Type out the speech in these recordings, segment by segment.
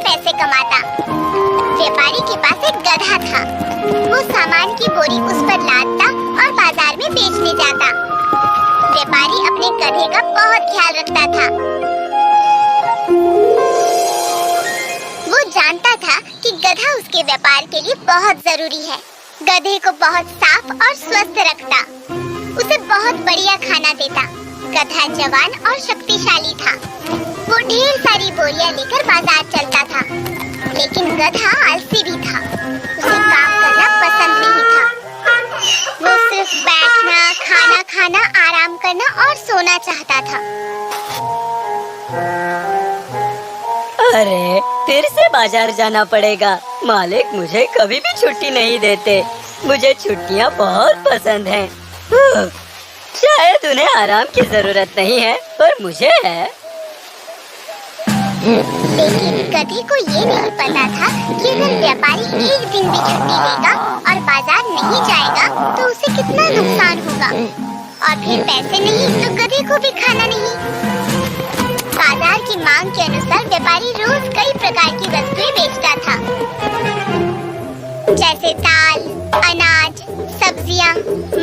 पैसे कमाता। व्यापारी के पास एक गधा था। वो सामान की बोरी उस पर लादता और बाजार में बेचने जाता। व्यापारी अपने गधे का बहुत ख्याल रखता था। वो जानता था कि गधा उसके व्यापार के लिए बहुत जरूरी है। गधे को बहुत साफ और स्वस्थ रखता, उसे बहुत बढ़िया खाना देता। गधा जवान और शक्तिशाली था। वो ढेर सारी बोरियां लेकर बाजार चलता था, लेकिन गधा आलसी भी था। उसे काम करना पसंद नहीं था। वो सिर्फ बैठना, खाना खाना, आराम करना और सोना चाहता था। अरे, फिर से बाजार जाना पड़ेगा। मालिक मुझे कभी भी छुट्टी नहीं देते। मुझे छुट्टियाँ बहुत पसंद हैं। शायद उन्हें आराम की जरूरत नहीं है, पर मुझे है। लेकिन गधे को ये नहीं पता था कि अगर व्यापारी एक दिन भी छुट्टी लेगा और बाजार नहीं जाएगा तो उसे कितना नुकसान होगा। और फिर पैसे नहीं तो गधे को भी खाना नहीं। बाजार की मांग के अनुसार व्यापारी रोज कई प्रकार की वस्तुएं बेचता था, जैसे दाल, अनाज, सब्जियां,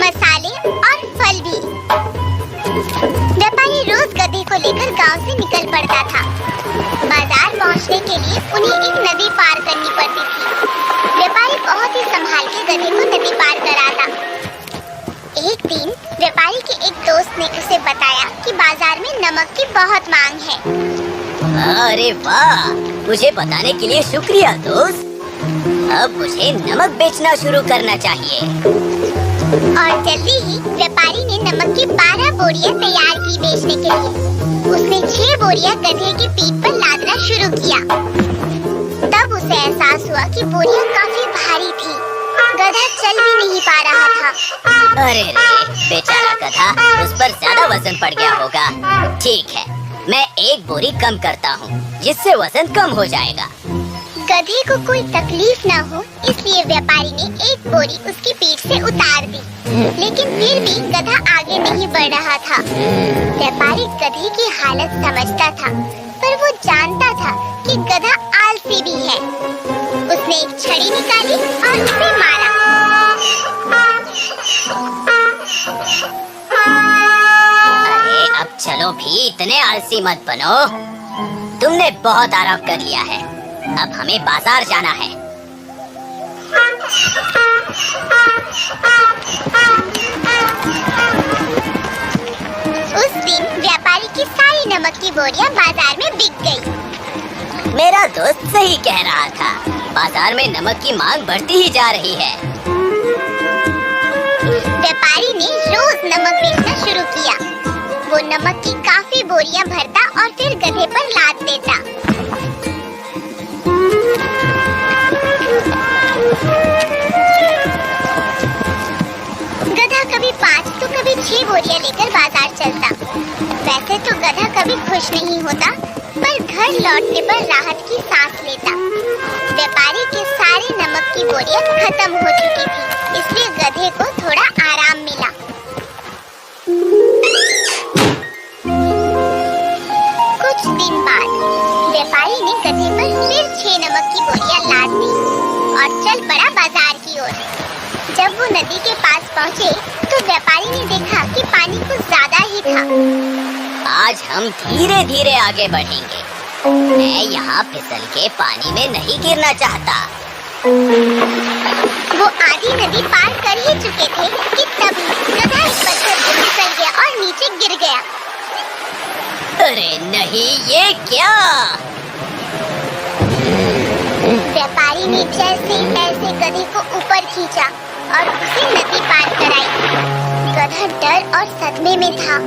मसाले और फल भी। व्यापारी रोज गधे को लेकर गांव से निकल पड़ता था। बाजार पहुंचने के लिए उन्हें एक नदी पार करनी पड़ती थी। व्यापारी बहुत ही संभाल के गधे को नदी पार कराता। एक दिन व्यापारी के एक दोस्त ने उसे बताया कि बाजार में नमक की बहुत मांग है। अरे वाह, मुझे बताने के लिए शुक्रिया दोस्त। अब मुझे नमक बेचना शुरू करना चाहिए। और जल्दी ही व्यापारी ने नमक की 12 बोरियां तैयार की बेचने के लिए। उसने 6 बोरियां गधे की पीठ पर लादना शुरू किया। तब उसे एहसास हुआ कि बोरियां काफी भारी थी। गधा चल भी नहीं पा रहा था। अरे रे, बेचारा गधा, उस पर ज्यादा वजन पड़ गया होगा। ठीक है, मैं एक बोरी कम करता हूँ, जिससे वजन कम हो जाएगा। गधे को कोई तकलीफ न हो, इसलिए व्यापारी ने एक बोरी उसकी पीठ से उतार दी। लेकिन फिर भी गधा आगे नहीं बढ़ रहा था। व्यापारी गधे की हालत समझता था, पर वो जानता था कि गधा आलसी भी है। उसने एक छड़ी निकाली और उसे मारा। अरे अब चलो भी, इतने आलसी मत बनो। तुमने बहुत आराम कर लिया है। अब हमें बाजार जाना है। उस दिन व्यापारी की सारी नमक की बोरियां बाजार में बिक गई। मेरा दोस्त सही कह रहा था, बाजार में नमक की मांग बढ़ती ही जा रही है। व्यापारी ने रोज नमक बेचना शुरू किया। वो नमक की काफी बोरियां भरता और फिर गधे पर लाद देता। गधा कभी 5 तो कभी 6 बोरियां लेकर बाजार चलता। वैसे तो गधा कभी खुश नहीं होता, पर घर लौटने पर राहत की सांस लेता। व्यापारी के सारे नमक की बोरियां खत्म हो चुकी थी, इसलिए गधे को थोड़ा आराम मिला। कुछ दिन बाद व्यापारी ने गधे पर फिर 6 नमक की बोरियां लाद दी और चल पड़ा बाजार की ओर। जब वो नदी के पास पहुँचे, तो व्यापारी ने देखा कि पानी कुछ ज्यादा ही था। आज हम धीरे धीरे आगे बढ़ेंगे। मैं यहाँ फिसल के पानी में नहीं गिरना चाहता। वो आधी नदी पार कर ही चुके थे कि तभी गधा एक पत्थर से फिसल गया और नीचे गिर गया। अरे नहीं, ये क्या? व्यापारी ने जैसे तैसे गधे को ऊपर खींचा और उसे नदी पार कराई। गधा डर और सदमे में था,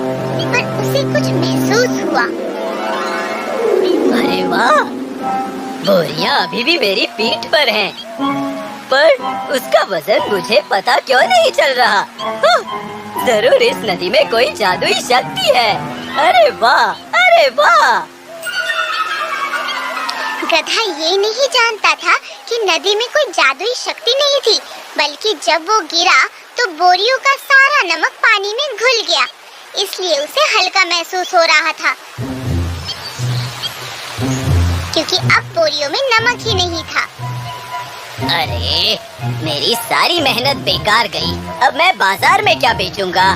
पर उसे कुछ महसूस हुआ। अरे वाह, बोरियां अभी भी मेरी पीठ पर हैं, पर उसका वजन मुझे पता क्यों नहीं चल रहा? जरूर इस नदी में कोई जादुई शक्ति है। अरे वाह, अरे वाह। गधा ये नहीं जानता था कि नदी में कोई जादुई शक्ति नहीं थी, बल्कि जब वो गिरा तो बोरियों का सारा नमक पानी में घुल गया, इसलिए उसे हल्का महसूस हो रहा था। क्योंकि अब बोरियों में नमक ही नहीं था। अरे, मेरी सारी मेहनत बेकार गई। अब मैं बाजार में क्या बेचूंगा?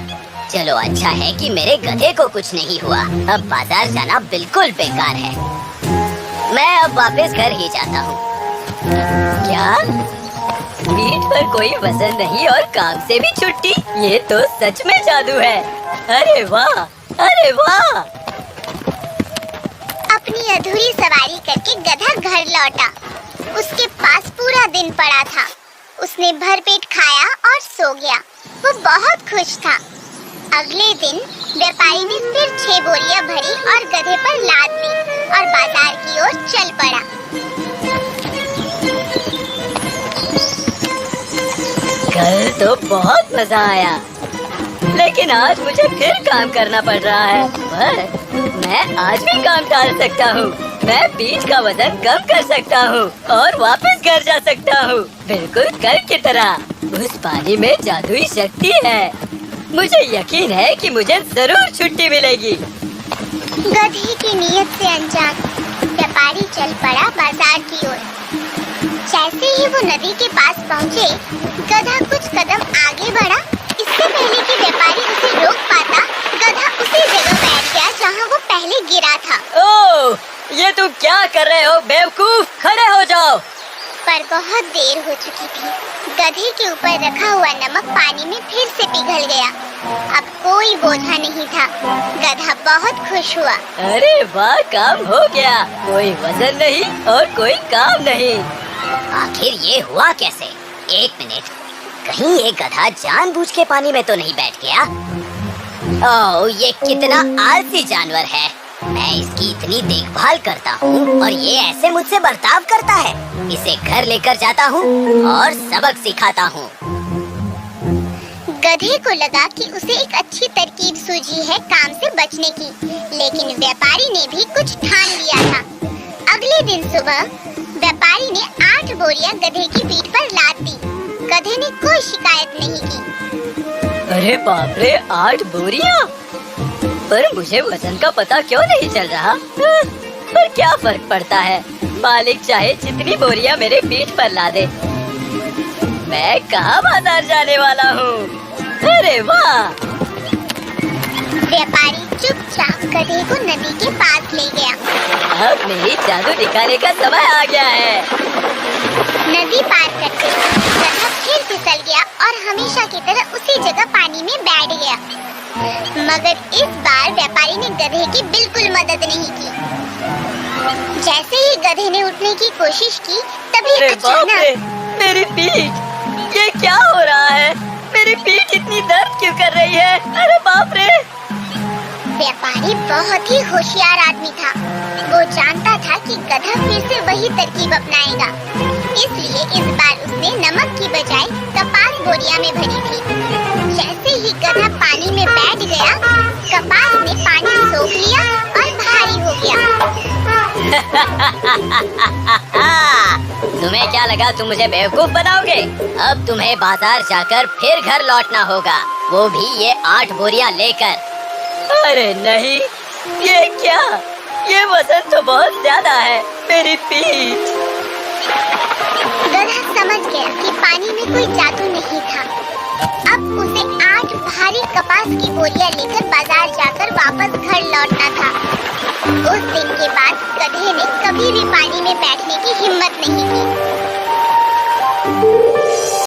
चलो अच्छा है कि मेरे गधे को कुछ नहीं हुआ। अब बाजार जाना बिल्कुल बेकार है। मैं अब वापस घर ही जाता हूँ। क्या? पीठ पर कोई वजन नहीं और काम से भी छुट्टी? ये तो सच में जादू है। अरे वाह, अरे वाह। अपनी अधूरी सवारी करके गधा घर लौटा। उसके पास पूरा दिन पड़ा था। उसने भरपेट खाया और सो गया। वो बहुत खुश था। अगले दिन व्यापारी ने फिर 6 बोरियां भरी और गधे पर लाद दी और बाजार की ओर चल पड़ा। कल तो बहुत मजा आया, लेकिन आज मुझे फिर काम करना पड़ रहा है। पर मैं आज भी काम टाल सकता हूँ। मैं पीठ का वजन कम कर सकता हूँ और वापस घर जा सकता हूँ, बिल्कुल कल की तरह। उस पानी में जादुई शक्ति है। मुझे यकीन है कि मुझे जरूर छुट्टी मिलेगी। गधे की नीयत से अनजान व्यापारी चल पड़ा बाजार की ओर। जैसे ही वो नदी के पास पहुँचे, गधा कुछ कदम आगे बढ़ा। इससे पहले कि व्यापारी उसे रोक पाता, गधा उसी जगह बैठ गया जहाँ वो पहले गिरा था। ओह, ये तुम क्या कर रहे हो बेवकूफ? खड़े हो जाओ। पर बहुत देर हो चुकी थी। गधे के ऊपर रखा हुआ नमक पानी में फिर से पिघल गया। अब कोई बोझा नहीं था। गधा बहुत खुश हुआ। अरे वाह, काम हो गया। कोई वजन नहीं और कोई काम नहीं। आखिर ये हुआ कैसे? एक मिनट, कहीं ये गधा जानबूझ के पानी में तो नहीं बैठ गया? ओह, ये कितना आलसी जानवर है। मैं इसकी इतनी देखभाल करता हूँ और ये ऐसे मुझसे बर्ताव करता है। इसे घर लेकर जाता हूँ और सबक सिखाता हूँ। गधे को लगा कि उसे एक अच्छी तरकीब सूझी है काम से बचने की, लेकिन व्यापारी ने भी कुछ ठान लिया था। अगले दिन सुबह व्यापारी ने 8 बोरियां गधे की पीठ पर लाद दी। गधे ने कोई शिकायत नहीं की। अरे बाप रे, 8 बोरियां? पर मुझे वजन का पता क्यों नहीं चल रहा? पर क्या फर्क पड़ता है? मालिक चाहे जितनी बोरियां मेरे पीठ पर ला दे। मैं कहाँ बाजार जाने वाला हूँ? अरे वाह! व्यापारी चुपचाप गधे को नदी के पास ले गया। अब मेरी जादू दिखाने का समय आ गया है। नदी पार करते गधा फिर फिसल गया और हमेशा की तरह उसी जगह पानी में बैठ गया। मगर इस बार व्यापारी ने गधे की बिल्कुल मदद नहीं की। जैसे ही गधे ने उठने की कोशिश की, तभी अचानक मेरी पीठ! ये क्या हो रहा है? मेरी पीठ इतनी दर्द क्यों कर रही है? अरे बाप रे! व्यापारी बहुत ही होशियार आदमी था। वो जानता था कि गधा फिर से वही तरकीब अपनाएगा, इसलिए इस बार उसने नमक की बजाय कपास बोरिया में भरी थी। जैसे ही गधा पानी में बैठ गया, कपास ने पानी सोख लिया और भारी हो गया। तुम्हें क्या लगा तुम मुझे बेवकूफ बनाओगे? अब तुम्हें बाजार जाकर फिर घर लौटना होगा, वो भी ये 8 बोरियां लेकर। अरे नहीं, ये क्या? ये वजन तो बहुत ज्यादा है। मेरी पीठ! गधा समझ गया कि पानी में कोई जादू नहीं था। अब उसे 8 भारी कपास की बोरियां लेकर बाजार जाकर वापस घर लौटना था। उस दिन के बाद गधे ने कभी भी पानी में बैठने की हिम्मत नहीं की।